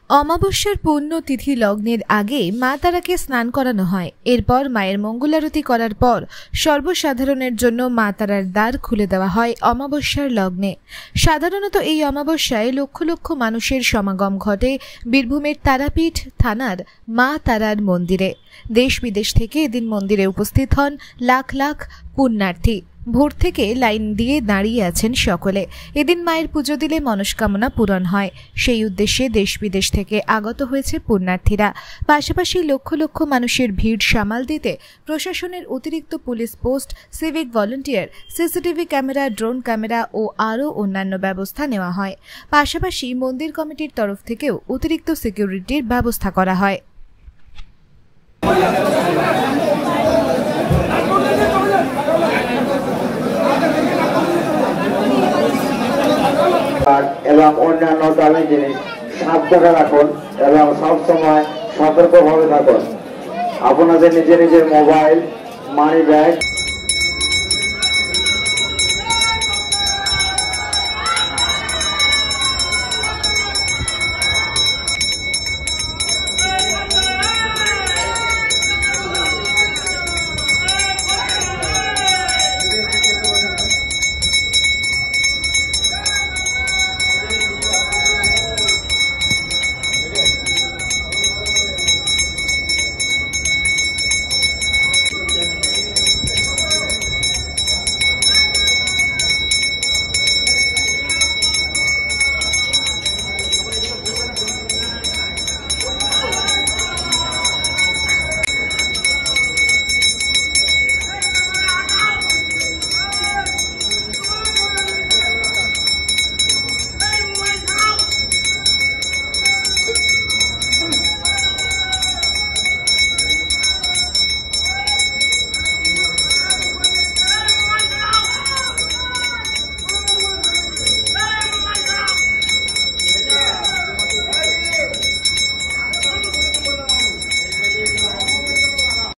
অমাবস্যার পুণ্যতিথি লগ্নের আগে মা তারাকে স্নান করানো হয়। এরপর মায়ের মঙ্গলারতি করার পর সর্বসাধারণের জন্য মা তারার দ্বার খুলে দেওয়া হয় অমাবস্যার লগ্নে। সাধারণত এই অমাবস্যায় লক্ষ লক্ষ মানুষের সমাগম ঘটে বীরভূমের তারাপীঠ থানার মা তারার মন্দিরে। দেশ বিদেশ থেকে এদিন মন্দিরে উপস্থিত হন লাখ লাখ পুণ্যার্থী। ভোর থেকে লাইন দিয়ে দাঁড়িয়ে আছেন সকলে। এদিন মায়ের পুজো দিলে মনস্কামনা পূরণ হয়, সেই উদ্দেশ্যে দেশ বিদেশ থেকে আগত হয়েছে পুণ্যার্থীরা। পাশাপাশি লক্ষ লক্ষ মানুষের ভিড় সামাল দিতে প্রশাসনের অতিরিক্ত police post, civic volunteer, CCTV camera, drone camera ও আরও অন্যান্য ব্যবস্থা নেওয়া হয়। পাশাপাশি মন্দির কমিটির তরফ থেকেও অতিরিক্ত সিকিউরিটির ব্যবস্থা করা হয়। এবং অন্যান্য দামি জিনিস সাবধানে রাখুন এবং সবসময় সতর্কভাবে থাকুন। আপনাদের নিজের মোবাইল, মানি ব্যাগ